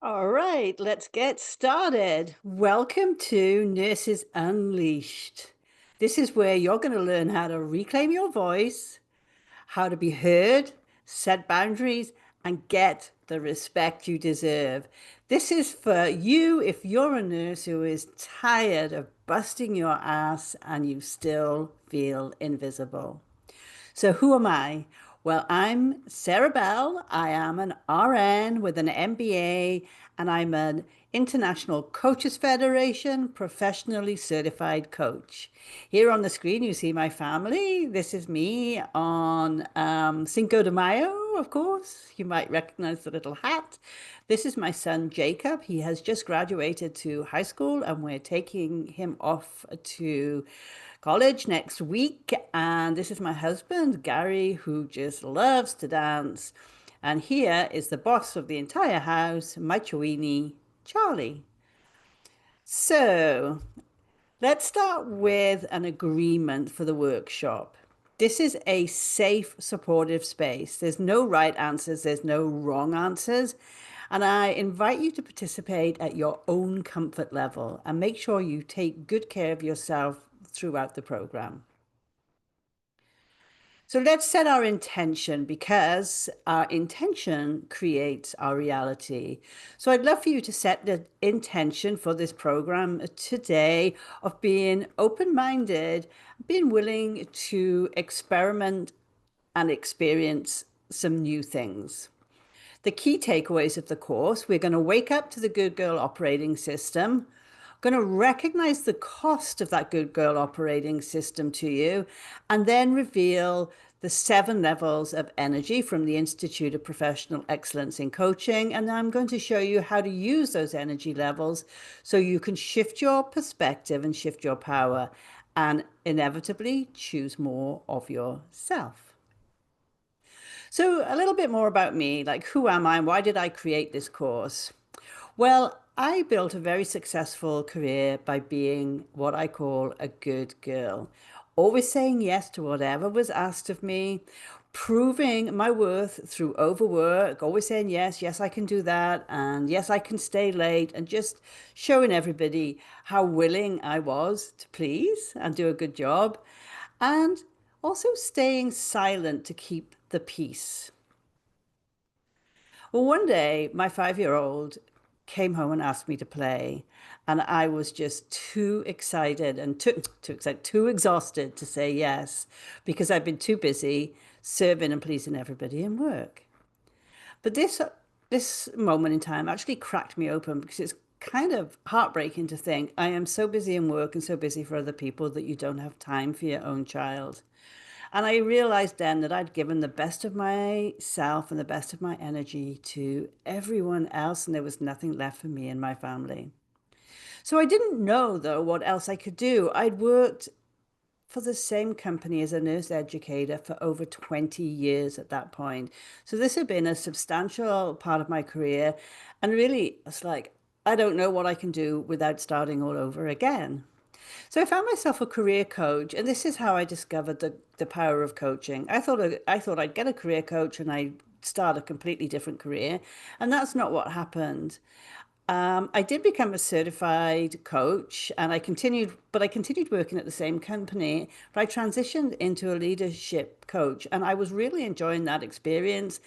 All right, let's get started. Welcome to Nurses Unleashed. This is where you're going to learn how to reclaim your voice, how to be heard, set boundaries, and get the respect you deserve. This is for you if you're a nurse who is tired of busting your ass and you still feel invisible. So, who am I? Well, I'm Sarah Bell. I am an RN with an MBA, and I'm an International Coaches Federation professionally certified coach. Here on the screen, you see my family. This is me on Cinco de Mayo, of course. You might recognize the little hat. This is my son, Jacob. He has just graduated to high school, and we're taking him off to college next week. And this is my husband, Gary, who just loves to dance. And here is the boss of the entire house, my Chewini, Charlie. So let's start with an agreement for the workshop. This is a safe, supportive space. There's no right answers, there's no wrong answers. And I invite you to participate at your own comfort level and make sure you take good care of yourself throughout the program. So let's set our intention because our intention creates our reality. So I'd love for you to set the intention for this program today of being open-minded, being willing to experiment and experience some new things. The key takeaways of the course, we're going to wake up to the Good Girl operating system, going to recognize the cost of that Good Girl operating system to you, and then reveal the 7 levels of energy from the Institute of Professional Excellence in Coaching. And I'm going to show you how to use those energy levels so you can shift your perspective and shift your power and inevitably choose more of yourself. So, a little bit more about me, like who am I and why did I create this course? Well, I built a very successful career by being what I call a good girl, always saying yes to whatever was asked of me, proving my worth through overwork, always saying yes, yes, I can do that, and yes, I can stay late, and just showing everybody how willing I was to please and do a good job, and also staying silent to keep the peace. Well, one day, my 5-year-old came home and asked me to play, and I was just too excited and too excited, too exhausted to say yes because I've been too busy serving and pleasing everybody in work. But this moment in time actually cracked me open because it's kind of heartbreaking to think I am so busy in work and so busy for other people that you don't have time for your own child. And I realized then that I'd given the best of myself and the best of my energy to everyone else, and there was nothing left for me and my family. So I didn't know, though, what else I could do. I'd worked for the same company as a nurse educator for over 20 years at that point. So this had been a substantial part of my career. And really, it's like, I don't know what I can do without starting all over again. So I found myself a career coach, and this is how I discovered the power of coaching. I thought I'd get a career coach and I'd start a completely different career, and that's not what happened. I did become a certified coach and I continued working at the same company, but I transitioned into a leadership coach and I was really enjoying that experience.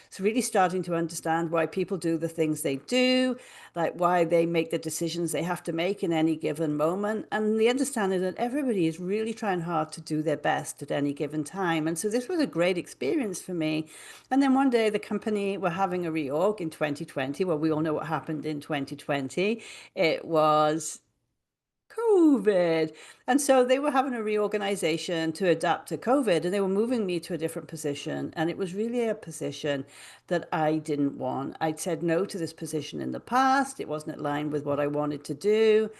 It's really starting to understand why people do the things they do, like why they make the decisions they have to make in any given moment, and the understanding that everybody is really trying hard to do their best at any given time. And so this was a great experience for me. And then one day the company were having a reorg in 2020. Well, we all know what happened in 2020. It was COVID. And so they were having a reorganization to adapt to COVID and they were moving me to a different position. And it was really a position that I didn't want. I'd said no to this position in the past. It wasn't aligned with what I wanted to do.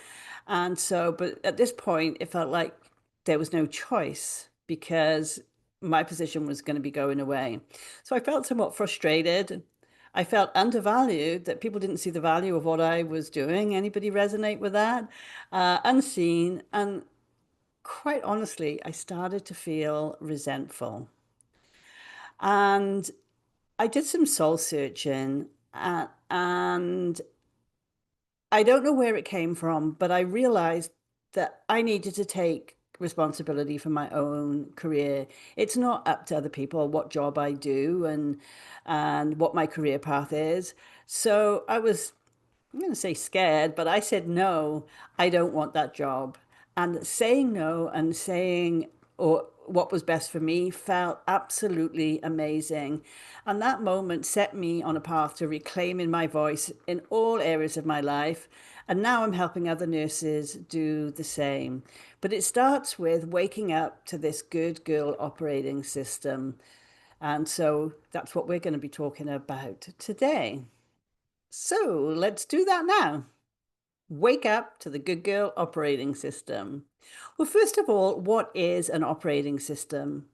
And so, but at this point, it felt like there was no choice because my position was going to be going away. So I felt somewhat frustrated. I felt undervalued, that people didn't see the value of what I was doing. Anybody resonate with that? Unseen. And quite honestly, I started to feel resentful. And I did some soul searching. And I don't know where it came from, but I realized that I needed to take responsibility for my own career. It's not up to other people what job I do and what my career path is. So I was, I'm going to say scared, but I said no, I don't want that job. And saying no and saying or what was best for me felt absolutely amazing. And that moment set me on a path to reclaiming my voice in all areas of my life. And now I'm helping other nurses do the same. But it starts with waking up to this good girl operating system. And so that's what we're going to be talking about today. So let's do that now. Wake up to the good girl operating system. Well, first of all, what is an operating system?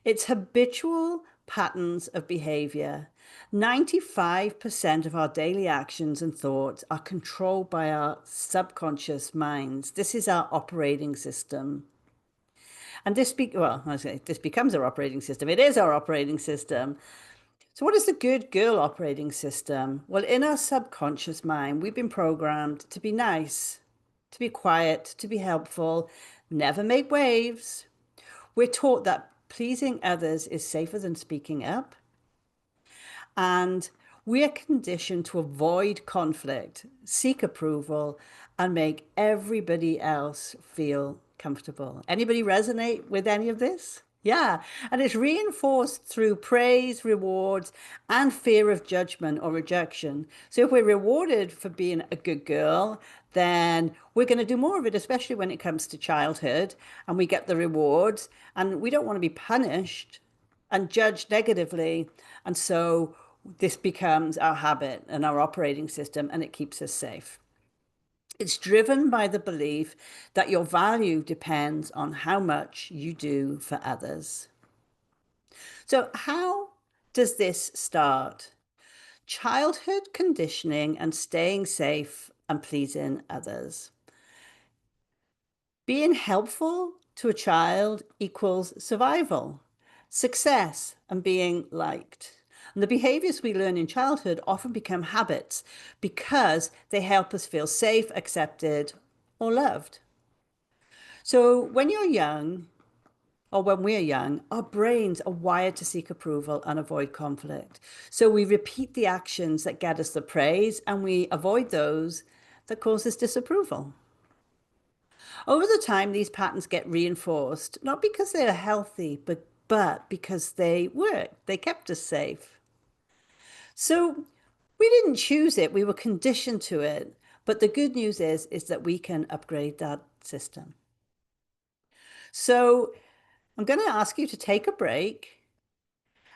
It's habitual patterns of behavior. 95% of our daily actions and thoughts are controlled by our subconscious minds. This is our operating system. And well, I say this becomes our operating system. It is our operating system. So, what is the good girl operating system? Well, in our subconscious mind, we've been programmed to be nice, to be quiet, to be helpful, never make waves. We're taught that pleasing others is safer than speaking up. And we are conditioned to avoid conflict, seek approval, and make everybody else feel comfortable. Anybody resonate with any of this? Yeah. And it's reinforced through praise, rewards, and fear of judgment or rejection. So if we're rewarded for being a good girl, then we're going to do more of it, especially when it comes to childhood and we get the rewards. And we don't want to be punished and judged negatively. And so this becomes our habit and our operating system, and it keeps us safe. It's driven by the belief that your value depends on how much you do for others. So, how does this start? Childhood conditioning and staying safe and pleasing others. Being helpful to a child equals survival, success, and being liked. And the behaviors we learn in childhood often become habits because they help us feel safe, accepted, or loved. So when you're young, or when we're young, our brains are wired to seek approval and avoid conflict. So we repeat the actions that get us the praise and we avoid those that cause us disapproval. Over the time, these patterns get reinforced, not because they're healthy, but because they work. They kept us safe. So we didn't choose it, we were conditioned to it. But the good news is that we can upgrade that system. So I'm going to ask you to take a break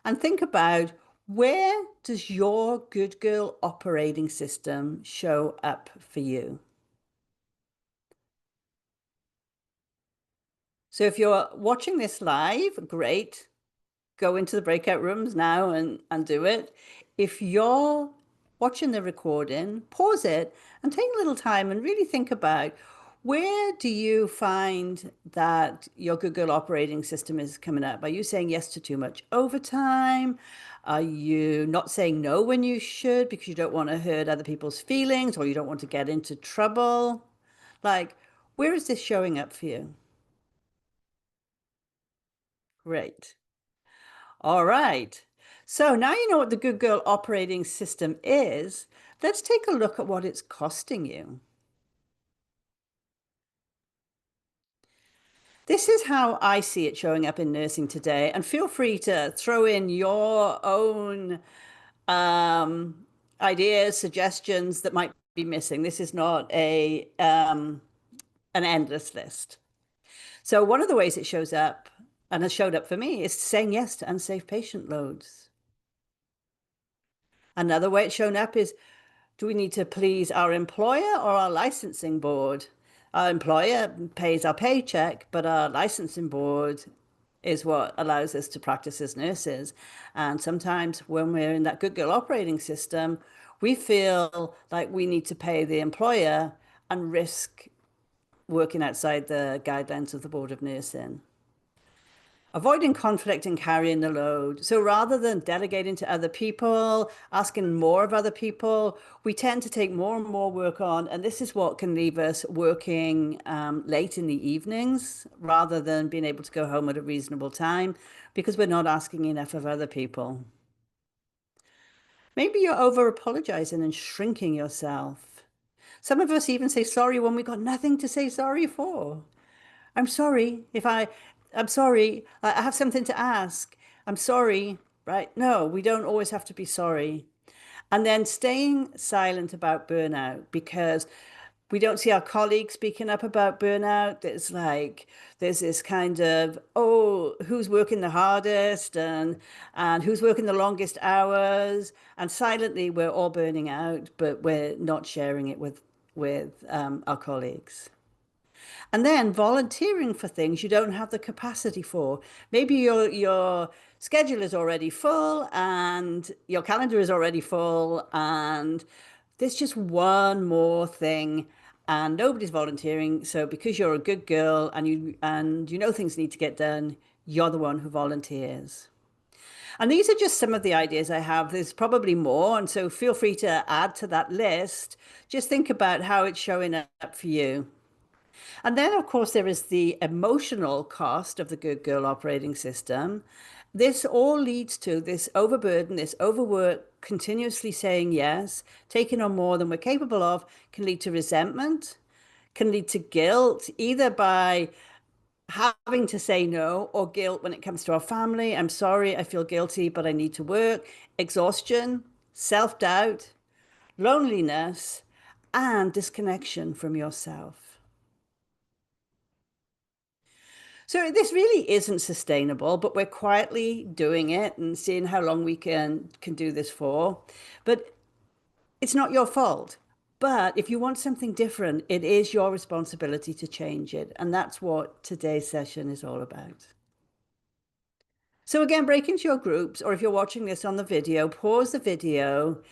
and think about, where does your good girl operating system show up for you? So if you're watching this live, great. Go into the breakout rooms now and do it. If you're watching the recording, pause it and take a little time and really think about, where do you find that your good girl operating system is coming up? Are you saying yes to too much overtime? Are you not saying no when you should because you don't want to hurt other people's feelings or you don't want to get into trouble? Like, where is this showing up for you? Great. All right. So now you know what the good girl operating system is. Let's take a look at what it's costing you. This is how I see it showing up in nursing today. And feel free to throw in your own um, ideas, suggestions that might be missing. This is not an endless list. So one of the ways it shows up, and has showed up for me, is saying yes to unsafe patient loads. Another way it's shown up is, do we need to please our employer or our licensing board? Our employer pays our paycheck, but our licensing board is what allows us to practice as nurses. And sometimes when we're in that good girl operating system, we feel like we need to pay the employer and risk working outside the guidelines of the Board of Nursing. Avoiding conflict and carrying the load. So rather than delegating to other people, asking more of other people, we tend to take more and more work on. And this is what can leave us working late in the evenings rather than being able to go home at a reasonable time because we're not asking enough of other people. Maybe you're over apologizing and shrinking yourself. Some of us even say sorry when we got nothing to say sorry for. I'm sorry if I'm sorry, I have something to ask. I'm sorry, right? No, we don't always have to be sorry. And then staying silent about burnout because we don't see our colleagues speaking up about burnout. There's this kind of, oh, who's working the hardest and who's working the longest hours. And silently we're all burning out, but we're not sharing it with our colleagues. And then volunteering for things you don't have the capacity for. Maybe your schedule is already full and your calendar is already full and there's just one more thing and nobody's volunteering. So because you're a good girl and you know things need to get done, you're the one who volunteers. And these are just some of the ideas I have. There's probably more, and so feel free to add to that list. Just think about how it's showing up for you. And then, of course, there is the emotional cost of the good girl operating system. This all leads to this overburden, this overwork, continuously saying yes, taking on more than we're capable of, can lead to resentment, can lead to guilt, either by having to say no or guilt when it comes to our family. I'm sorry, I feel guilty, but I need to work, exhaustion, self-doubt, loneliness, and disconnection from yourself. So this really isn't sustainable, but we're quietly doing it and seeing how long we can do this for. But it's not your fault. But if you want something different, it is your responsibility to change it. And that's what today's session is all about. So again, break into your groups, or if you're watching this on the video, pause the video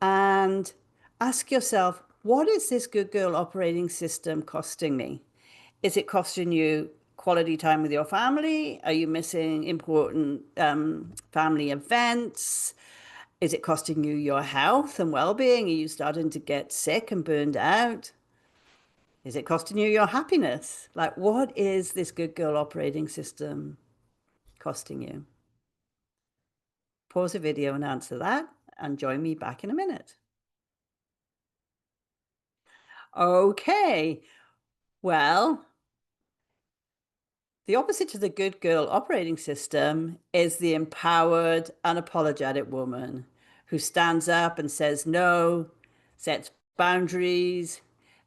and ask yourself, what is this good girl operating system costing me? Is it costing you quality time with your family? Are you missing important family events? Is it costing you your health and well-being? Are you starting to get sick and burned out? Is it costing you your happiness? Like, what is this good girl operating system costing you? Pause the video and answer that, and join me back in a minute. Okay, well, the opposite to the good girl operating system is the empowered, unapologetic woman who stands up and says no, sets boundaries,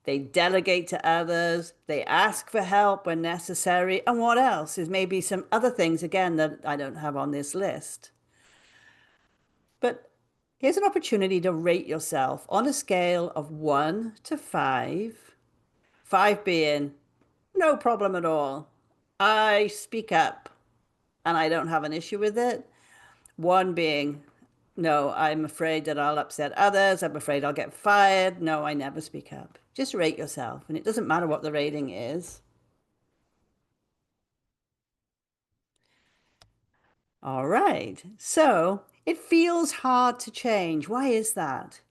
they delegate to others, they ask for help when necessary, and what else is maybe some other things again that I don't have on this list. But here's an opportunity to rate yourself on a scale of 1 to 5, 5 being no problem at all. I speak up and I don't have an issue with it. 1 being, no, I'm afraid that I'll upset others. I'm afraid I'll get fired. No, I never speak up. Just rate yourself. And it doesn't matter what the rating is. All right. So it feels hard to change. Why is that?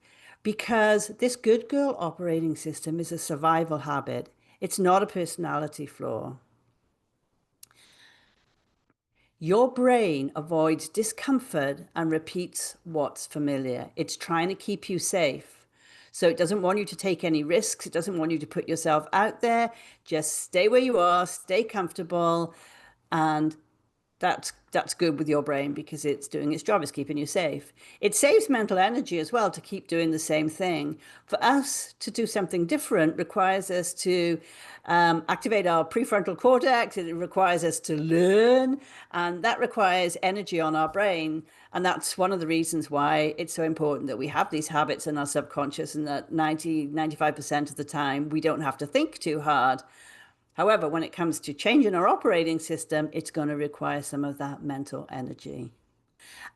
Because this good girl operating system is a survival habit. It's not a personality flaw. Your brain avoids discomfort and repeats what's familiar. It's trying to keep you safe. So it doesn't want you to take any risks. It doesn't want you to put yourself out there. Just stay where you are, stay comfortable, and that's good with your brain because it's doing its job, it's keeping you safe. It saves mental energy as well to keep doing the same thing. For us to do something different requires us to activate our prefrontal cortex. It requires us to learn, and that requires energy on our brain. And that's one of the reasons why it's so important that we have these habits in our subconscious and that 95% of the time we don't have to think too hard. However, when it comes to changing our operating system, it's going to require some of that mental energy.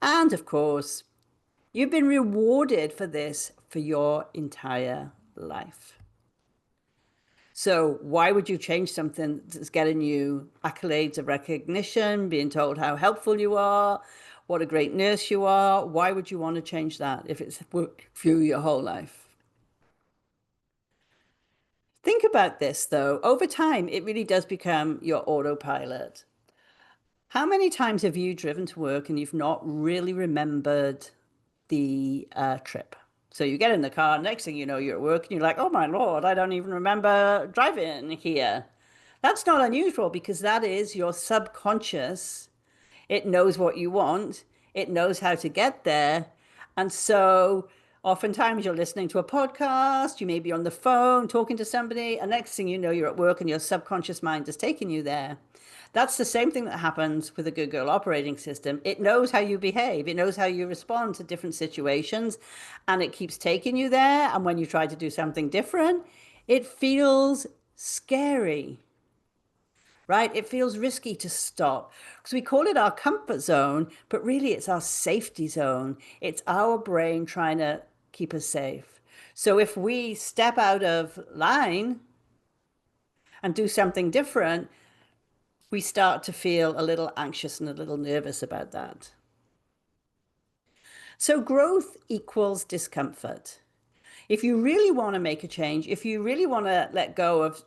And of course, you've been rewarded for this for your entire life. So why would you change something that's getting you accolades of recognition, being told how helpful you are, what a great nurse you are? Why would you want to change that if it's worked for you your whole life? Think about this though. Over time, it really does become your autopilot. How many times have you driven to work and you've not really remembered the trip? So you get in the car, next thing you know, you're at work and you're like, oh my Lord, I don't even remember driving here. That's not unusual because that is your subconscious. It knows what you want, it knows how to get there. And so oftentimes you're listening to a podcast, you may be on the phone talking to somebody, and next thing you know, you're at work and your subconscious mind is taking you there. That's the same thing that happens with a Good Girl operating system. It knows how you behave, it knows how you respond to different situations, and it keeps taking you there. And when you try to do something different, it feels scary, right? It feels risky to stop because we call it our comfort zone, but really it's our safety zone. It's our brain trying to keep us safe. So if we step out of line and do something different, we start to feel a little anxious and a little nervous about that. So growth equals discomfort. If you really want to make a change, if you really want to let go of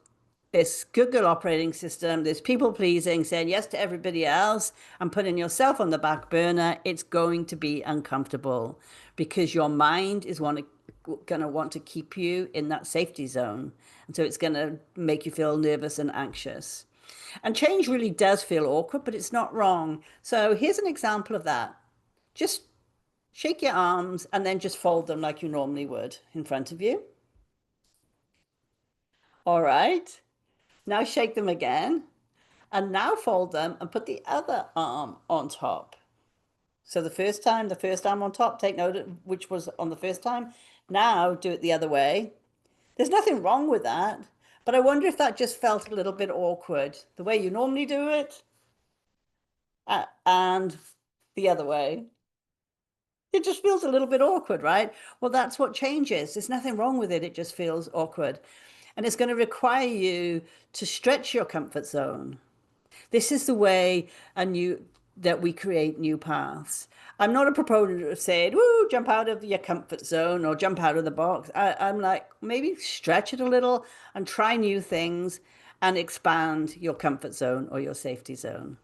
this good girl operating system, this people pleasing, saying yes to everybody else and putting yourself on the back burner, it's going to be uncomfortable because your mind is going to want to keep you in that safety zone. And so it's going to make you feel nervous and anxious. And change really does feel awkward, but it's not wrong. So here's an example of that. Just shake your arms and then just fold them like you normally would in front of you. All right. Now shake them again. And now fold them and put the other arm on top. So the first time, the first arm on top, take note of which was on the first time. Now do it the other way. There's nothing wrong with that, but I wonder if that just felt a little bit awkward, the way you normally do it, and the other way. It just feels a little bit awkward, right? Well, that's what change is. There's nothing wrong with it. It just feels awkward. And it's going to require you to stretch your comfort zone. This is the way that we create new paths. I'm not a proponent of saying, "Woo, jump out of your comfort zone or jump out of the box." I'm like, maybe stretch it a little and try new things and expand your comfort zone or your safety zone.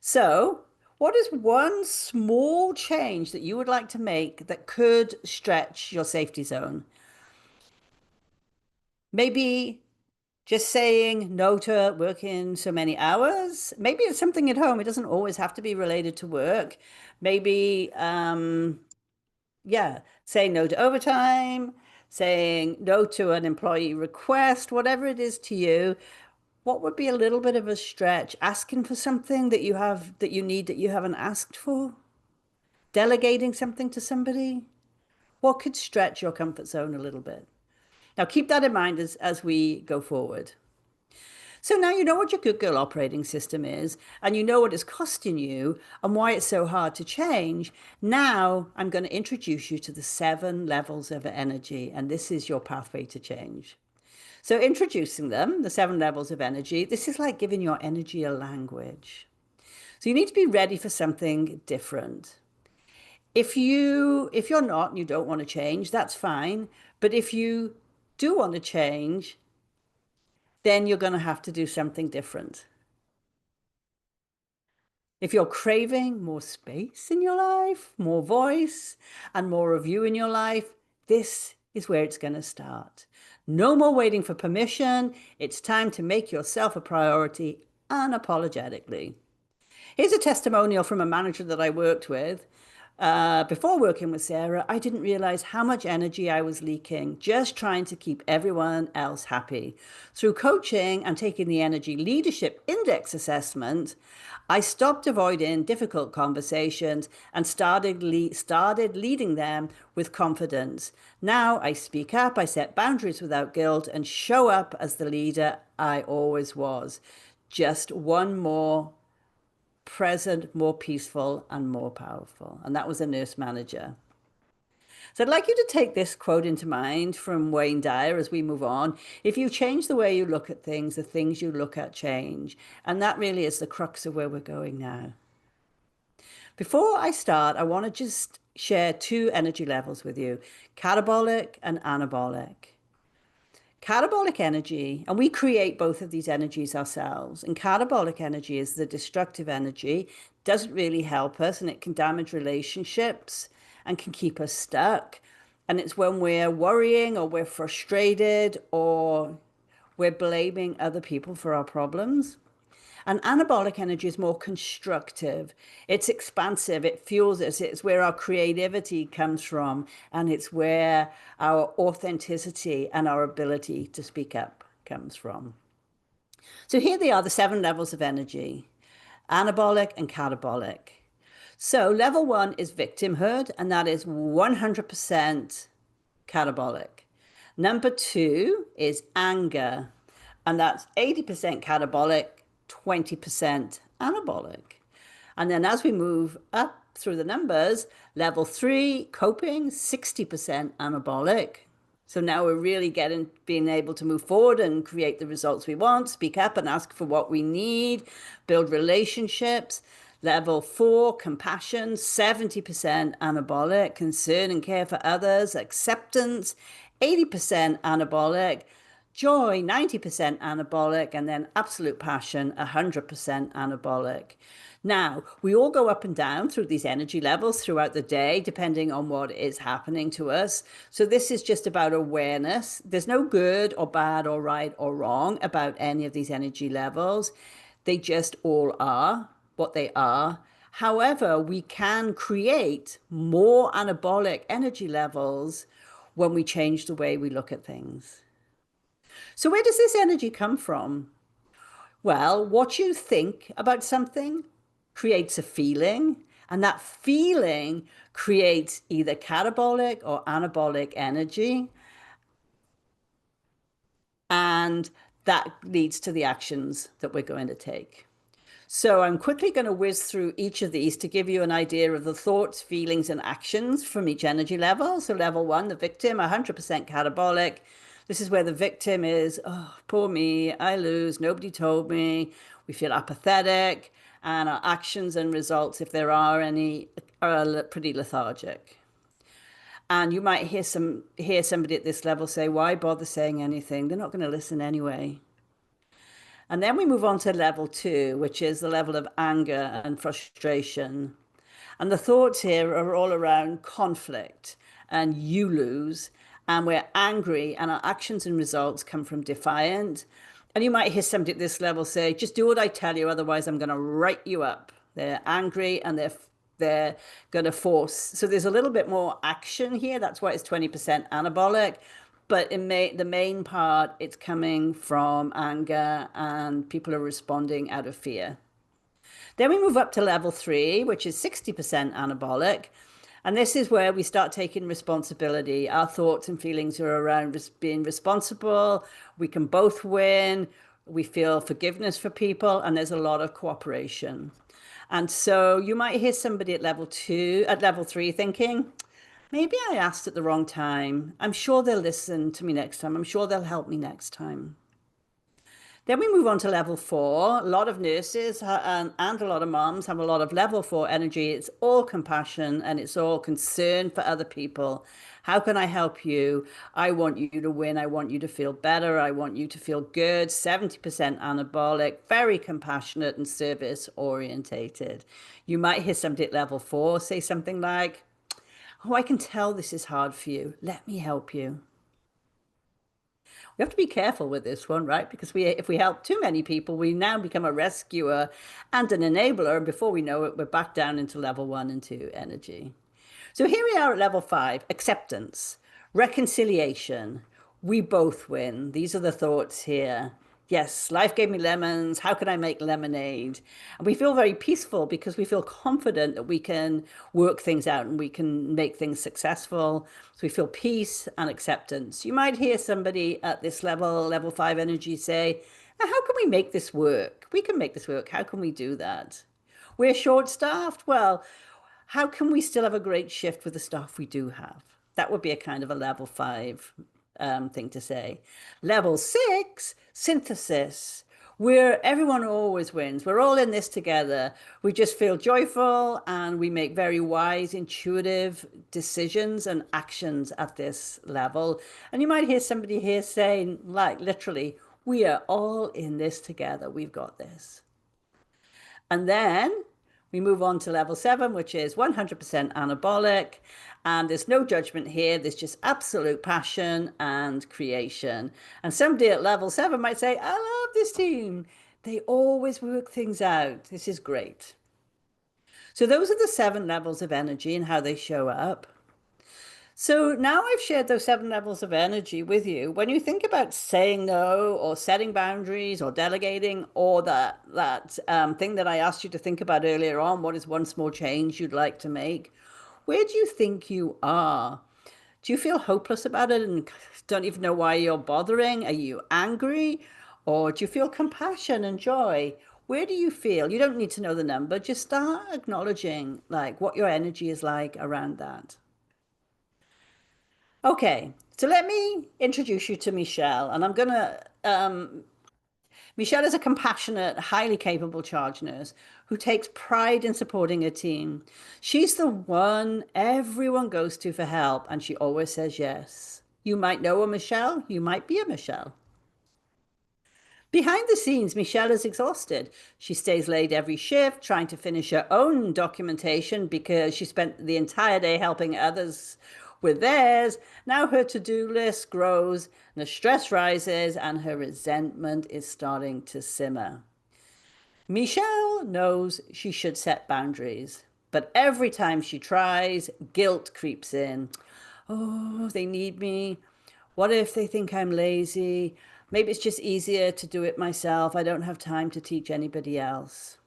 So, what is one small change that you would like to make that could stretch your safety zone? Maybe just saying no to working so many hours. Maybe it's something at home. It doesn't always have to be related to work. Maybe, yeah, saying no to overtime, saying no to an employee request, whatever it is to you. What would be a little bit of a stretch? Asking for something that you have, that you need, that you haven't asked for? Delegating something to somebody? What could stretch your comfort zone a little bit? Now, keep that in mind as we go forward. So now you know what your good girl operating system is, and you know what it's costing you and why it's so hard to change. Now I'm going to introduce you to the 7 levels of energy, and this is your pathway to change. So introducing them, the 7 levels of energy, this is like giving your energy a language. So you need to be ready for something different. If you're not and you don't want to change, that's fine. But if you do want to change, then you're going to have to do something different. If you're craving more space in your life, more voice, and more of you in your life, this is where it's going to start. No more waiting for permission. It's time to make yourself a priority unapologetically. Here's a testimonial from a manager that I worked with. Before working with Sarah, I didn't realize how much energy I was leaking just trying to keep everyone else happy. Through coaching and taking the Energy Leadership Index assessment, I stopped avoiding difficult conversations and started leading them with confidence. Now I speak up, I set boundaries without guilt, and show up as the leader I always was. Just one more present, more peaceful, and more powerful. And that was a nurse manager. So I'd like you to take this quote into mind from Wayne Dyer as we move on. If you change the way you look at things, the things you look at change. And that really is the crux of where we're going now. Before I start, I want to just share two energy levels with you, catabolic and anabolic. Catabolic energy, and we create both of these energies ourselves. And catabolic energy is the destructive energy, doesn't really help us, and it can damage relationships and can keep us stuck. And it's when we're worrying or we're frustrated or we're blaming other people for our problems. And anabolic energy is more constructive. It's expansive. It fuels us. It's where our creativity comes from. And it's where our authenticity and our ability to speak up comes from. So here they are, the seven levels of energy, anabolic and catabolic. So level one is victimhood, and that is 100% catabolic. Number two is anger, and that's 80% catabolic, 20% anabolic. And then as we move up through the numbers, level three, coping, 60% anabolic. So now we're really being able to move forward and create the results we want, speak up and ask for what we need, build relationships. Level four, compassion, 70% anabolic, concern and care for others, acceptance, 80% anabolic, joy, 90% anabolic, and then absolute passion, 100% anabolic. Now, we all go up and down through these energy levels throughout the day, depending on what is happening to us. So this is just about awareness. There's no good or bad or right or wrong about any of these energy levels. They just all are what they are. However, we can create more anabolic energy levels when we change the way we look at things. So where does this energy come from? Well, what you think about something creates a feeling, and that feeling creates either catabolic or anabolic energy, and that leads to the actions that we're going to take. So I'm quickly going to whiz through each of these to give you an idea of the thoughts, feelings, and actions from each energy level. So level one, the victim, 100% catabolic. This is where the victim is, oh, poor me, I lose, nobody told me. We feel apathetic, and our actions and results, if there are any, are pretty lethargic. And you might hear somebody at this level say, why bother saying anything? They're not going to listen anyway. And then we move on to level two, which is the level of anger and frustration. And the thoughts here are all around conflict and you lose. And we're angry, and our actions and results come from defiant. And you might hear somebody at this level say, just do what I tell you, otherwise I'm going to write you up. They're angry and they're going to force. So there's a little bit more action here. That's why it's 20% anabolic. But the main part, it's coming from anger and people are responding out of fear. Then we move up to level three, which is 60% anabolic. And this is where we start taking responsibility. Our thoughts and feelings are around being responsible. We can both win. We feel forgiveness for people, and there's a lot of cooperation. And so you might hear somebody at level three thinking, maybe I asked at the wrong time. I'm sure they'll listen to me next time. I'm sure they'll help me next time. Then we move on to level four. A lot of nurses and a lot of moms have a lot of level four energy. It's all compassion and it's all concern for other people. How can I help you? I want you to win. I want you to feel better. I want you to feel good. 70% anabolic, very compassionate and service orientated. You might hear somebody at level four say something like, oh, I can tell this is hard for you. Let me help you. We have to be careful with this one, right? Because if we help too many people, we now become a rescuer and an enabler. And before we know it, we're back down into level one and two energy. So here we are at level five, acceptance, reconciliation. We both win. These are the thoughts here. Yes, life gave me lemons. How can I make lemonade? And we feel very peaceful because we feel confident that we can work things out and we can make things successful. So we feel peace and acceptance. You might hear somebody at this level five energy say, how can we make this work? We can make this work. How can we do that? We're short-staffed. Well, how can we still have a great shift with the staff we do have? That would be a kind of a level five thing to say. Level six, synthesis, where everyone always wins. We're all in this together. We just feel joyful and we make very wise, intuitive decisions and actions at this level. And you might hear somebody here saying, like, literally, we are all in this together. We've got this. And then we move on to level seven, which is 100% anabolic. And there's no judgment here. There's just absolute passion and creation. And somebody at level seven might say, I love this team. They always work things out. This is great. So those are the seven levels of energy and how they show up. So now I've shared those seven levels of energy with you. When you think about saying no or setting boundaries or delegating or that thing that I asked you to think about earlier on, what is one small change you'd like to make? Where do you think you are? Do you feel hopeless about it and don't even know why you're bothering? Are you angry? Or do you feel compassion and joy? Where do you feel? You don't need to know the number. Just start acknowledging like what your energy is like around that. Okay, so let me introduce you to Michelle, and I'm gonna. Michelle is a compassionate, highly capable charge nurse who takes pride in supporting her team. She's the one everyone goes to for help, and she always says yes. You might know a Michelle, you might be a Michelle. Behind the scenes, Michelle is exhausted. She stays late every shift trying to finish her own documentation because she spent the entire day helping others with theirs. Now her to-do list grows, and the stress rises, and her resentment is starting to simmer. Michelle knows she should set boundaries, but every time she tries, guilt creeps in. Oh, they need me. What if they think I'm lazy? Maybe it's just easier to do it myself. I don't have time to teach anybody else.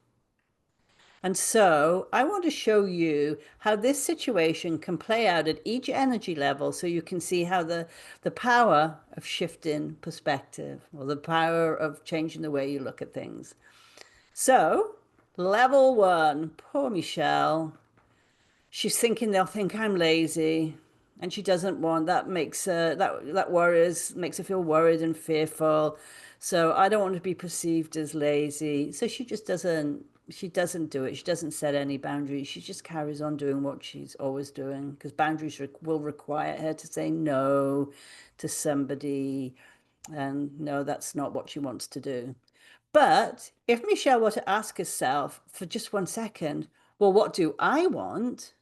And so I want to show you how this situation can play out at each energy level so you can see how the power of shifting perspective or the power of changing the way you look at things. So, level one, poor Michelle. She's thinking they'll think I'm lazy, and she doesn't want that makes that worries makes her feel worried and fearful. So I don't want to be perceived as lazy. So she doesn't do it. She doesn't set any boundaries. She just carries on doing what she's always doing because boundaries will require her to say no to somebody, and no, that's not what she wants to do. But if Michelle were to ask herself for just 1 second, well, what do I want?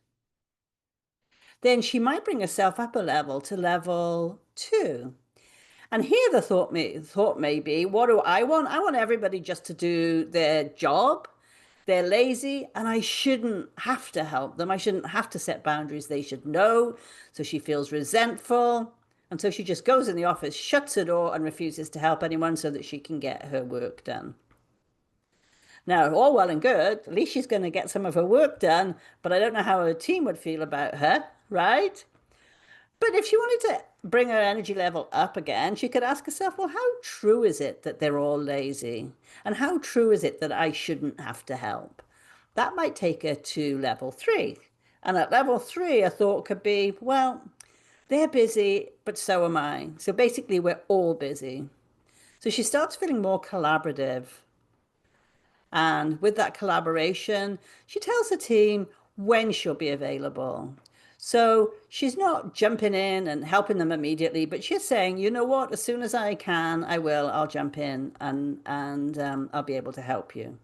Then she might bring herself up a level to level two. And here the thought may be, what do I want? I want everybody just to do their job. They're lazy, and I shouldn't have to help them. I shouldn't have to set boundaries. They should know. So she feels resentful. And so she just goes in the office, shuts her door, and refuses to help anyone so that she can get her work done. Now, all well and good, at least she's going to get some of her work done, but I don't know how her team would feel about her, right? But if she wanted to bring her energy level up again, she could ask herself, well, how true is it that they're all lazy? And how true is it that I shouldn't have to help? That might take her to level three. And at level three, a thought could be, well, they're busy, but so am I. So basically, we're all busy. So she starts feeling more collaborative. And with that collaboration, she tells the team when she'll be available. So she's not jumping in and helping them immediately, but she's saying, you know what, as soon as I can, I will, I'll jump in and I'll be able to help you.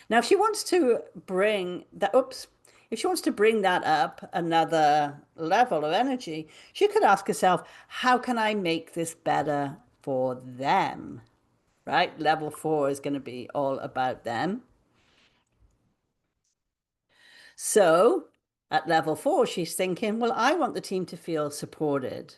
Now, if she wants to bring that, oops, if she wants to bring that up another level of energy, she could ask herself, how can I make this better for them? Right? Level four is going to be all about them. So at level four, she's thinking, well, I want the team to feel supported.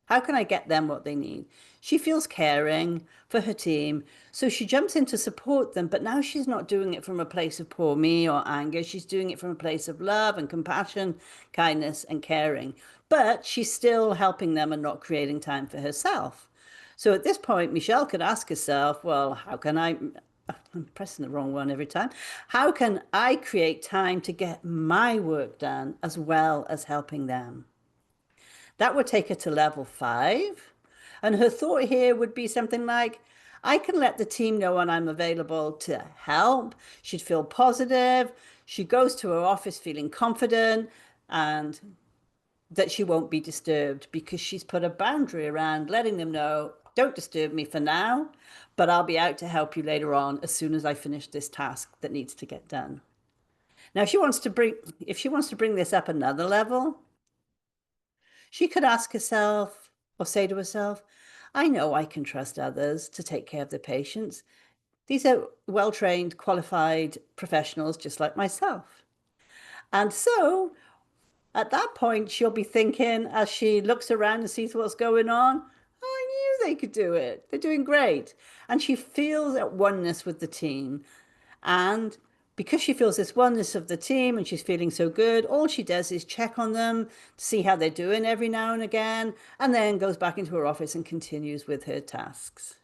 How can I get them what they need? She feels caring for her team. So she jumps in to support them, but now she's not doing it from a place of poor me or anger. She's doing it from a place of love and compassion, kindness, and caring. But she's still helping them and not creating time for herself. So at this point, Michelle could ask herself, well, how can I'm pressing the wrong one every time. How can I create time to get my work done as well as helping them? That would take her to level 5. And her thought here would be something like, I can let the team know when I'm available to help. She'd feel positive. She goes to her office feeling confident and that she won't be disturbed because she's put a boundary around letting them know, don't disturb me for now, but I'll be out to help you later on as soon as I finish this task that needs to get done. Now, if she wants to bring this up another level, she could ask herself or say to herself, I know I can trust others to take care of the patients. These are well-trained, qualified professionals just like myself. And so at that point, she'll be thinking as she looks around and sees what's going on, I knew they could do it. They're doing great. And she feels at oneness with the team. And because she feels this oneness of the team and she's feeling so good, all she does is check on them, see how they're doing every now and again, and then goes back into her office and continues with her tasks.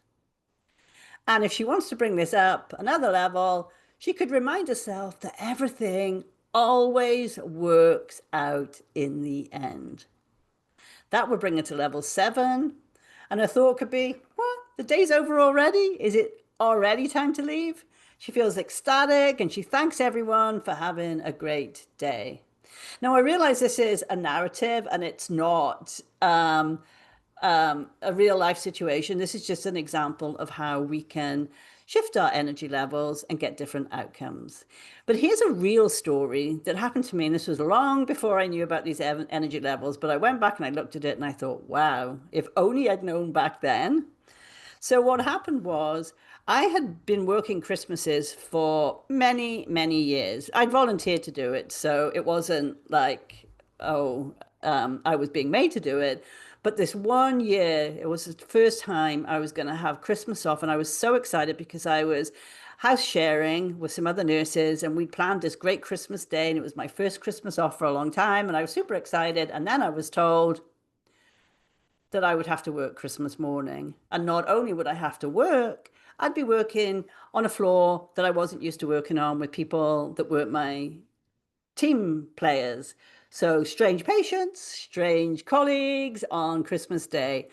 And if she wants to bring this up another level, she could remind herself that everything always works out in the end. That would bring her to level 7. And her thought could be, what? The day's over already? Is it already time to leave? She feels ecstatic and she thanks everyone for having a great day. Now, I realize this is a narrative and it's not a real life situation. This is just an example of how we can shift our energy levels and get different outcomes. But here's a real story that happened to me, and this was long before I knew about these energy levels. But I went back and I looked at it and I thought, wow, if only I'd known back then. So what happened was I had been working Christmases for many, many years. I'd volunteered to do it, so it wasn't like, I was being made to do it. But this one year, it was the first time I was going to have Christmas off, and I was so excited because I was house sharing with some other nurses, and we planned this great Christmas day, and it was my first Christmas off for a long time, and I was super excited. And then I was told that I would have to work Christmas morning. And not only would I have to work, I'd be working on a floor that I wasn't used to working on with people that weren't my team players. So strange patients, strange colleagues on Christmas Day.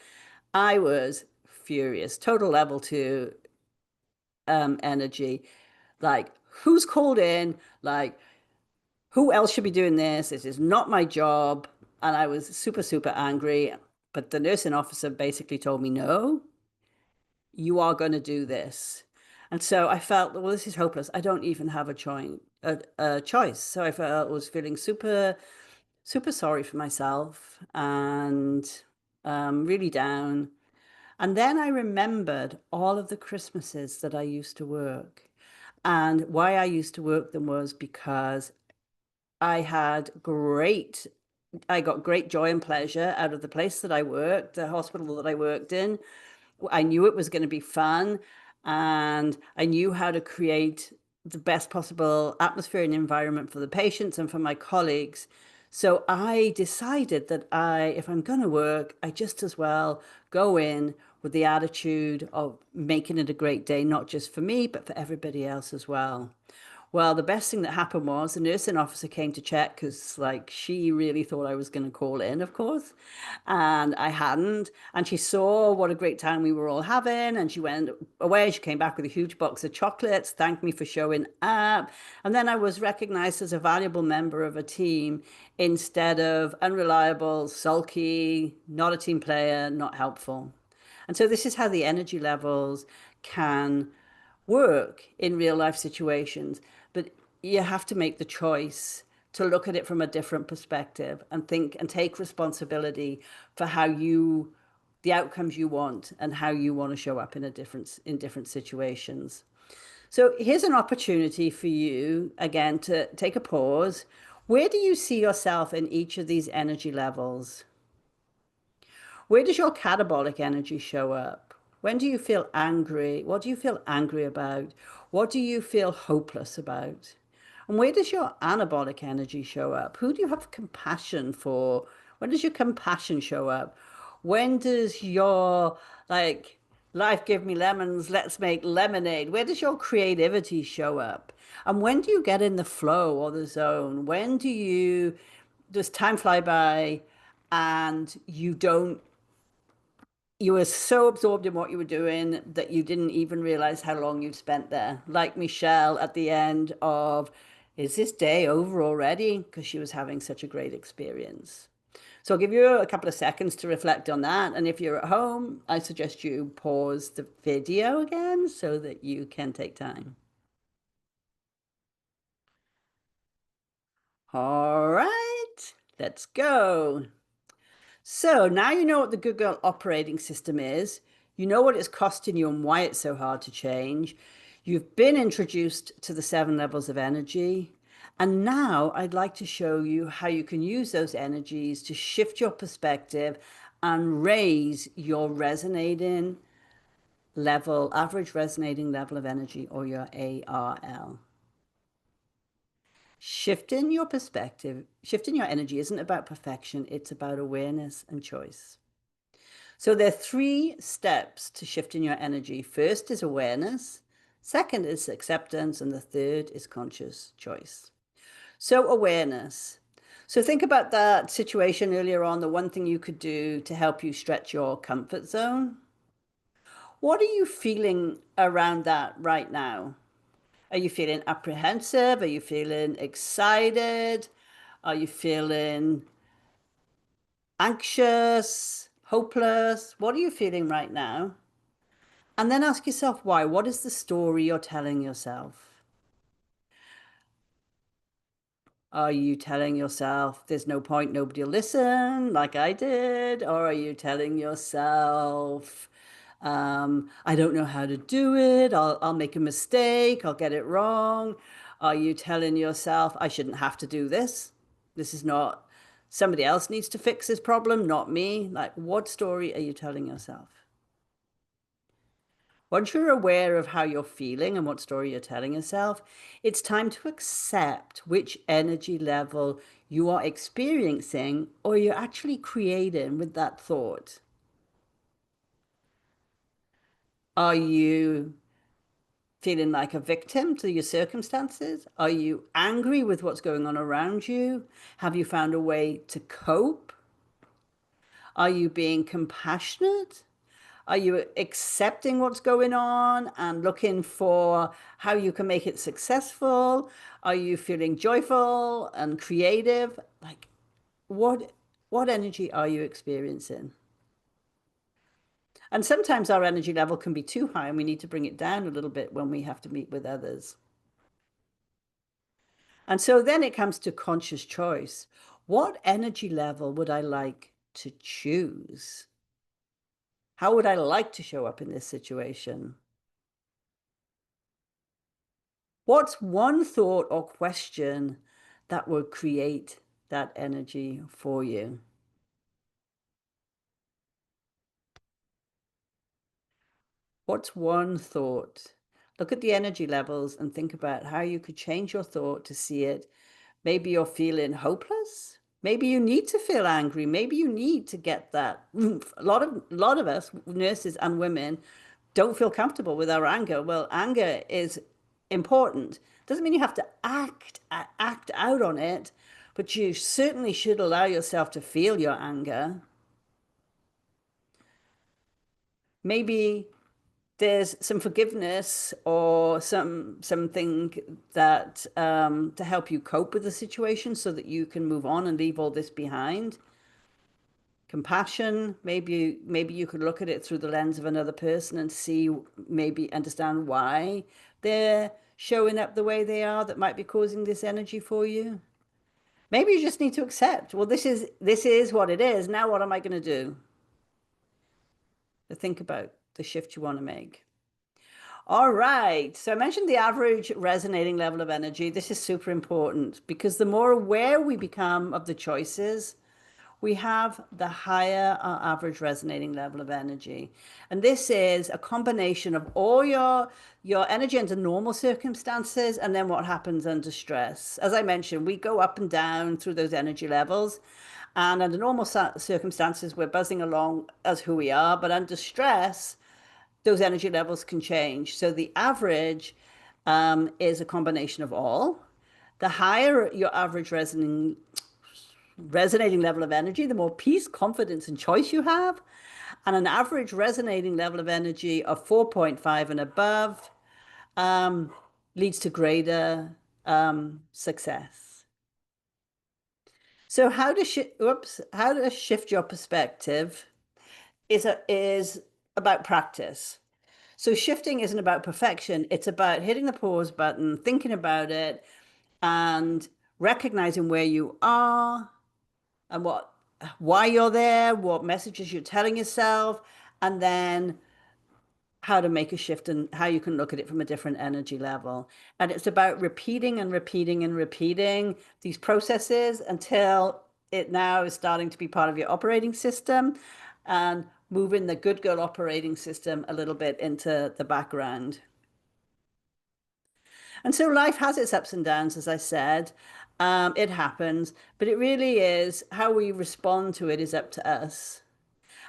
I was furious, total level 2 energy. Like, who's called in? Like, who else should be doing this? This is not my job. And I was super, super angry. But the nursing officer basically told me, no, you are going to do this. And so I felt, well, this is hopeless. I don't even have a choice. So I felt I was feeling super, super sorry for myself and really down. And then I remembered all of the Christmases that I used to work. And why I used to work them was because I got great joy and pleasure out of the place that I worked, the hospital that I worked in. I knew it was going to be fun, and I knew how to create the best possible atmosphere and environment for the patients and for my colleagues. So I decided that if I'm going to work, I just as well go in with the attitude of making it a great day, not just for me, but for everybody else as well. Well, the best thing that happened was the nursing officer came to check because, like, she really thought I was going to call in, of course, and I hadn't. And she saw what a great time we were all having, and she went away. She came back with a huge box of chocolates, thanked me for showing up, and then I was recognized as a valuable member of a team instead of unreliable, sulky, not a team player, not helpful. And so this is how the energy levels can work in real life situations. But you have to make the choice to look at it from a different perspective and think and take responsibility for the outcomes you want and how you want to show up in different situations. So here's an opportunity for you again to take a pause. Where do you see yourself in each of these energy levels? Where does your catabolic energy show up? When do you feel angry? What do you feel angry about? What do you feel hopeless about? And where does your anabolic energy show up? Who do you have compassion for? When does your compassion show up? When does your, like, life give me lemons, let's make lemonade? Where does your creativity show up? And when do you get in the flow or the zone? When does time fly by and you were so absorbed in what you were doing that you didn't even realize how long you'd spent there. Like Michelle at the end of, is this day over already? Because she was having such a great experience. So I'll give you a couple of seconds to reflect on that. And if you're at home, I suggest you pause the video again so that you can take time. All right, let's go. So now you know what the Google operating system is. You know what it's costing you and why it's so hard to change. You've been introduced to the seven levels of energy. And now I'd like to show you how you can use those energies to shift your perspective and raise your resonating level, average resonating level of energy, or your ARL. Shifting your perspective, shifting your energy isn't about perfection, it's about awareness and choice. So there are three steps to shifting your energy. First is awareness, second is acceptance, and the third is conscious choice. So awareness. So think about that situation earlier on, the one thing you could do to help you stretch your comfort zone. What are you feeling around that right now? Are you feeling apprehensive? Are you feeling excited? Are you feeling anxious, hopeless? What are you feeling right now? And then ask yourself why. What is the story you're telling yourself? Are you telling yourself there's no point, nobody will listen, like I did? Or are you telling yourself, I don't know how to do it, I'll make a mistake, I'll get it wrong? Are you telling yourself, I shouldn't have to do this? This is not, somebody else needs to fix this problem, not me. Like, what story are you telling yourself? Once you're aware of how you're feeling and what story you're telling yourself, it's time to accept which energy level you are experiencing or you're actually creating with that thought. Are you feeling like a victim to your circumstances? Are you angry with what's going on around you? Have you found a way to cope? Are you being compassionate? Are you accepting what's going on and looking for how you can make it successful? Are you feeling joyful and creative? Like what what energy are you experiencing? And sometimes our energy level can be too high and we need to bring it down a little bit when we have to meet with others. And so then it comes to conscious choice. What energy level would I like to choose? How would I like to show up in this situation? What's one thought or question that would create that energy for you? What's one thought? Look at the energy levels and think about how you could change your thought to see it. Maybe you're feeling hopeless. Maybe you need to feel angry. Maybe you need to get that oomph. A lot of us, nurses and women, don't feel comfortable with our anger. Well, anger is important. Doesn't mean you have to act out on it, but you certainly should allow yourself to feel your anger. Maybe there's some forgiveness or something that to help you cope with the situation so that you can move on and leave all this behind. Compassion, maybe you could look at it through the lens of another person and see, maybe understand why they're showing up the way they are that might be causing this energy for you. Maybe you just need to accept, well, this is what it is. Now what am I going to do? To think about the shift you want to make. All right. So I mentioned the average resonating level of energy. This is super important because the more aware we become of the choices we have, the higher our average resonating level of energy. And this is a combination of all your energy under normal circumstances and then what happens under stress. As I mentioned, we go up and down through those energy levels. And under normal circumstances, we're buzzing along as who we are. But under stress, those energy levels can change. So the average is a combination of all. The higher your average resonating resonating level of energy, the more peace, confidence, and choice you have. And an average resonating level of energy of 4.5 and above um, leads to greater success. So how to shift your perspective is about practice. So shifting isn't about perfection. It's about hitting the pause button, thinking about it, and recognizing where you are and why you're there, what messages you're telling yourself, and then how to make a shift and how you can look at it from a different energy level. And it's about repeating and repeating and repeating these processes until it now is starting to be part of your operating system and moving the good girl operating system a little bit into the background. And so life has its ups and downs, as I said. It happens, but it really is how we respond to it is up to us.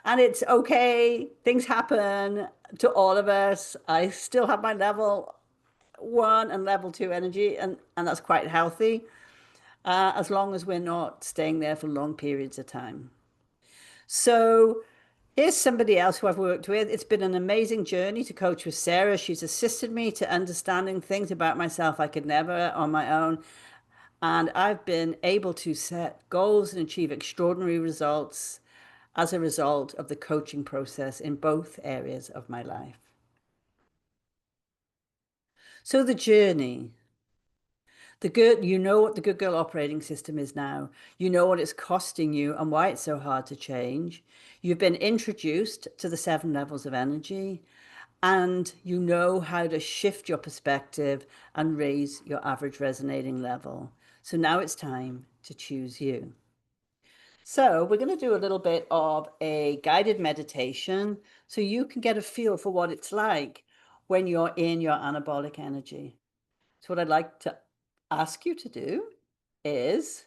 And it's okay. Things happen to all of us. I still have my level one and level two energy, and that's quite healthy, as long as we're not staying there for long periods of time. So here's somebody else who I've worked with. It's been an amazing journey to coach with Sarah. She's assisted me to understanding things about myself I could never on my own. And I've been able to set goals and achieve extraordinary results as a result of the coaching process in both areas of my life. So the journey, you know what the good girl operating system is now. You know what it's costing you and why it's so hard to change. You've been introduced to the 7 levels of energy, and you know how to shift your perspective and raise your average resonating level. So now it's time to choose you. So we're going to do a little bit of a guided meditation so you can get a feel for what it's like when you're in your anabolic energy. So what I'd like to ask you to do is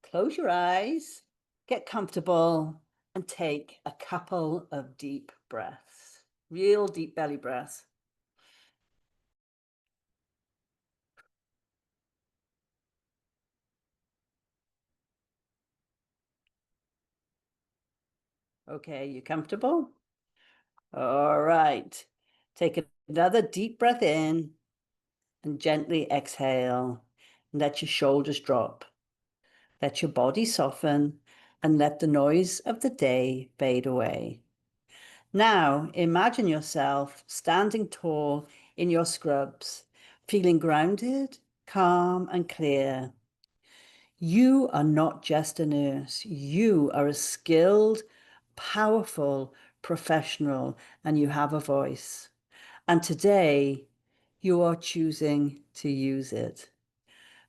close your eyes, get comfortable, and take a couple of deep breaths, real deep belly breaths. Okay, you comfortable? All right. Take another deep breath in and gently exhale. Let your shoulders drop. Let your body soften and let the noise of the day fade away. Now, imagine yourself standing tall in your scrubs, feeling grounded, calm, and clear. You are not just a nurse. You are a skilled, powerful professional, and you have a voice. And today, you are choosing to use it.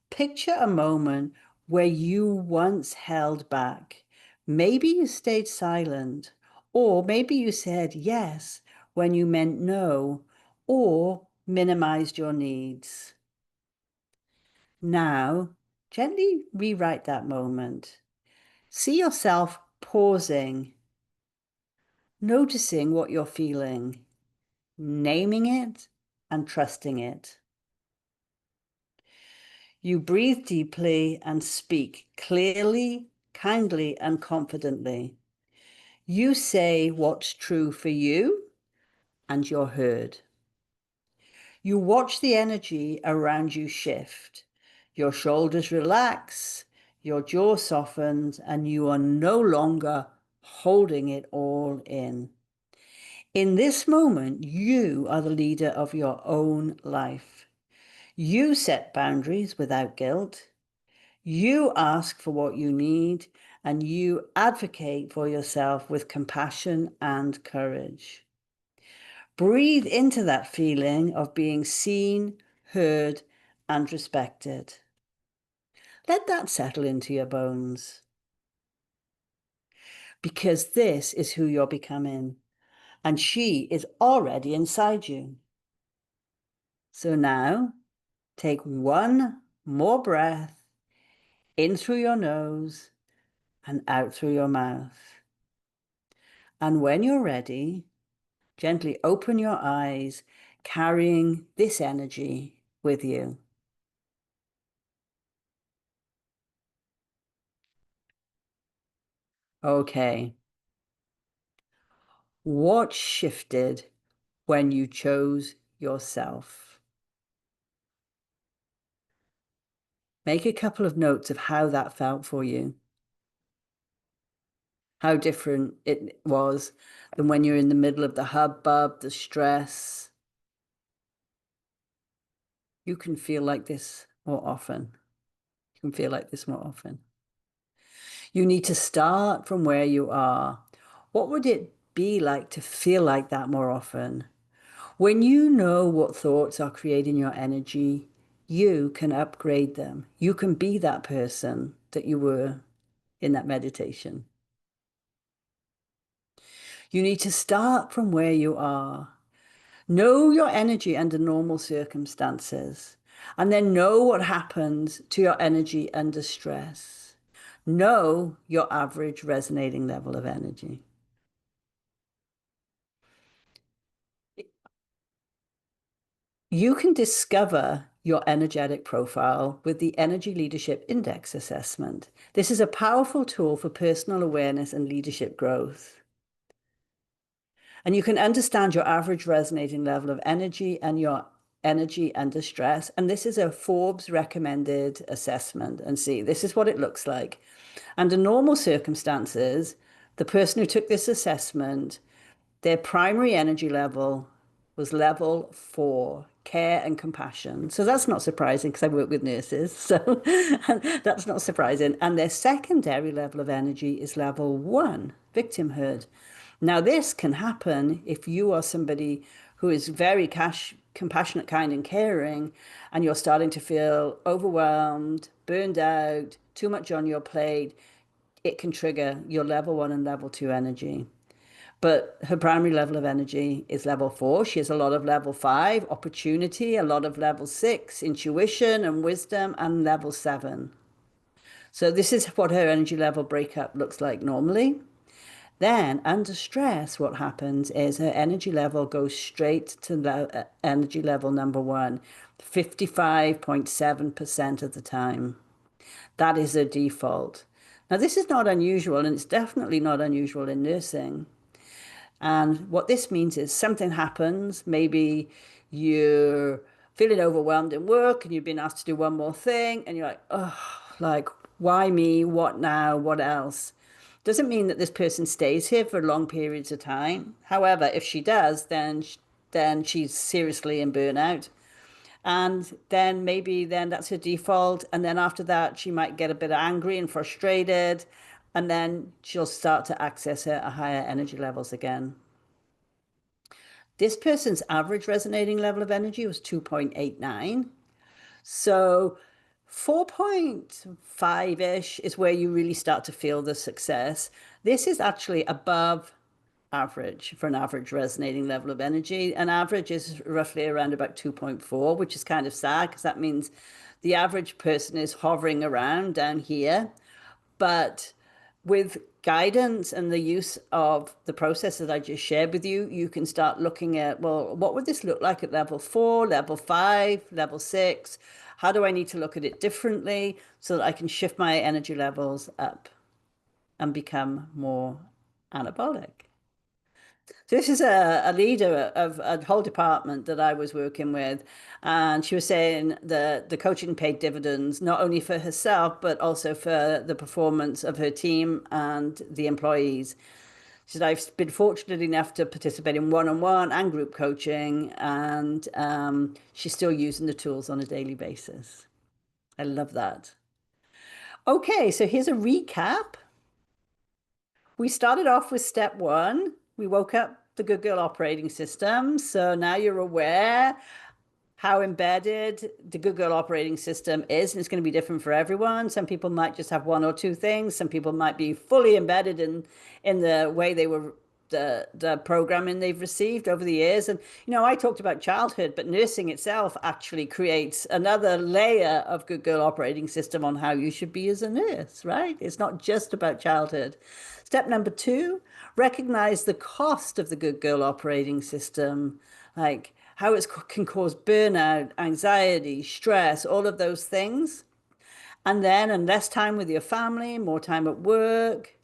Picture a moment where you once held back. Maybe you stayed silent, or maybe you said yes when you meant no, or minimized your needs. Now, gently rewrite that moment. See yourself pausing, noticing what you're feeling, naming it, and trusting it. You breathe deeply and speak clearly, kindly, and confidently. You say what's true for you, and you're heard. You watch the energy around you shift. Your shoulders relax, your jaw softens, and you are no longer holding it all in. In this moment, you are the leader of your own life. You set boundaries without guilt. You ask for what you need, and you advocate for yourself with compassion and courage. Breathe into that feeling of being seen, heard, and respected. Let that settle into your bones, because this is who you're becoming, and she is already inside you. So now, take one more breath in through your nose and out through your mouth. And when you're ready, gently open your eyes, carrying this energy with you. Okay. What shifted when you chose yourself? Make a couple of notes of how that felt for you, how different it was than when you're in the middle of the hubbub, the stress. You can feel like this more often. You can feel like this more often. You need to start from where you are. What would it be like to feel like that more often? When you know what thoughts are creating your energy, you can upgrade them. You can be that person that you were in that meditation. You need to start from where you are. Know your energy under normal circumstances, and then know what happens to your energy under stress. Know your average resonating level of energy. You can discover your energetic profile with the Energy Leadership Index assessment. This is a powerful tool for personal awareness and leadership growth. And you can understand your average resonating level of energy and your energy under stress. And this is a Forbes recommended assessment. And see, this is what it looks like. Under normal circumstances, the person who took this assessment, their primary energy level was level 4, care and compassion. So that's not surprising because I work with nurses. So that's not surprising. And their secondary level of energy is level 1, victimhood. Now, this can happen if you are somebody who is very compassionate, kind, and caring, and you're starting to feel overwhelmed, burned out, too much on your plate. It can trigger your level 1 and level 2 energy. But her primary level of energy is level 4. She has a lot of level 5, opportunity, a lot of level 6, intuition and wisdom, and level 7. So this is what her energy level breakup looks like normally. Then, under stress, what happens is her energy level goes straight to energy level number 1, 55.7% of the time. That is her default. Now, this is not unusual, and it's definitely not unusual in nursing. And what this means is something happens. Maybe you're feeling overwhelmed in work and you've been asked to do one more thing, and you're like, oh, like, why me? What now? What else? Doesn't mean that this person stays here for long periods of time. However, if she does, then she's seriously in burnout. And then maybe then that's her default. And then after that, she might get a bit angry and frustrated. And then she'll start to access her higher energy levels again. This person's average resonating level of energy was 2.89. So 4.5-ish is where you really start to feel the success. This is actually above average for an average resonating level of energy. An average is roughly around about 2.4, which is kind of sad because that means the average person is hovering around down here. But with guidance and the use of the process that I just shared with you, you can start looking at, well, what would this look like at level 4, level 5, level 6? How do I need to look at it differently so that I can shift my energy levels up and become more anabolic? So this is a leader of a whole department that I was working with, and she was saying the coaching paid dividends not only for herself but also for the performance of her team and the employees. She said, I've been fortunate enough to participate in one-on-one and group coaching, and she's still using the tools on a daily basis. I love that. Okay, so here's a recap. We started off with step 1. We woke up the Good Girl operating system. So now you're aware how embedded the Good Girl operating system is, and it's going to be different for everyone. Some people might just have one or two things. Some people might be fully embedded in the way they were the programming they've received over the years. And I talked about childhood, but nursing itself actually creates another layer of Good Girl operating system on how you should be as a nurse, right? It's not just about childhood. Step number 2, recognize the cost of the Good Girl operating system, like how it can cause burnout, anxiety, stress, all of those things. And then, and less time with your family, more time at work.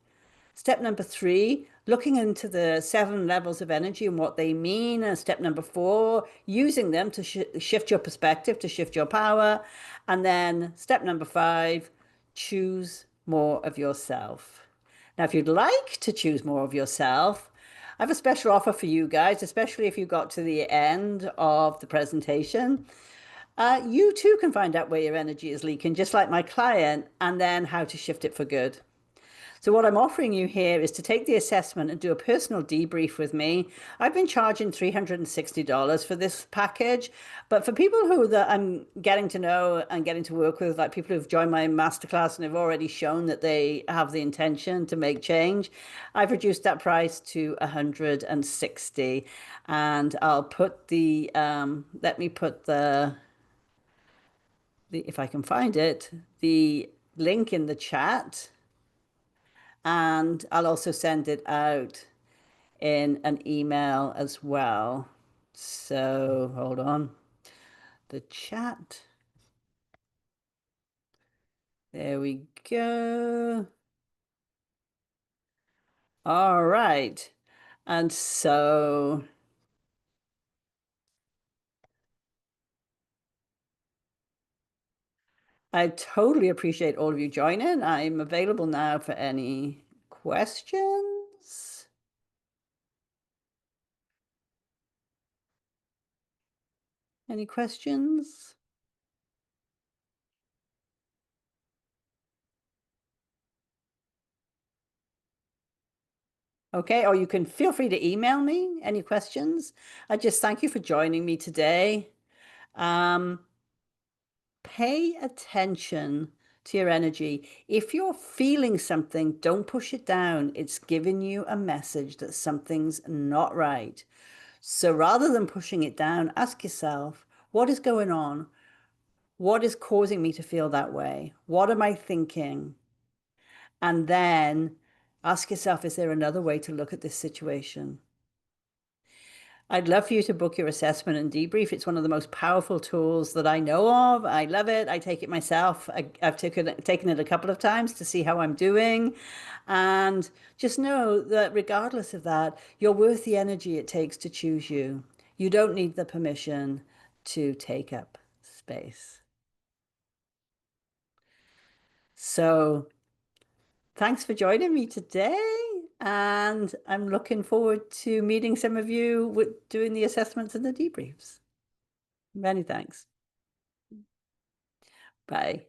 Step number three, looking into the seven levels of energy and what they mean. And step number four, using them to shift your perspective, to shift your power. And then step number five, choose more of yourself. Now, if you'd like to choose more of yourself, I have a special offer for you guys, especially if you got to the end of the presentation. You too can find out where your energy is leaking, just like my client, and then how to shift it for good. So what I'm offering you here is to take the assessment and do a personal debrief with me. I've been charging $360 for this package, but for people who that I'm getting to know and getting to work with, like people who've joined my masterclass and have already shown that they have the intention to make change, I've reduced that price to 160. And I'll put the let me put the if I can find it, the link in the chat, and I'll also send it out in an email as well. So hold on. The chat. There we go. All right. And so I totally appreciate all of you joining. I'm available now for any questions. Any questions? Okay, or you can feel free to email me any questions. I just thank you for joining me today. Um, Pay attention to your energy. If you're feeling something, don't push it down. It's giving you a message that something's not right. So rather than pushing it down, ask yourself, what is going on? What is causing me to feel that way? What am I thinking? And then ask yourself, is there another way to look at this situation? I'd love for you to book your assessment and debrief. It's one of the most powerful tools that I know of. I love it. I take it myself. Have taken it a couple of times to see how I'm doing. And just know that regardless of that, you're worth the energy it takes to choose you. You don't need the permission to take up space. So thanks for joining me today. And I'm looking forward to meeting some of you with doing the assessments and the debriefs. Many thanks. Bye.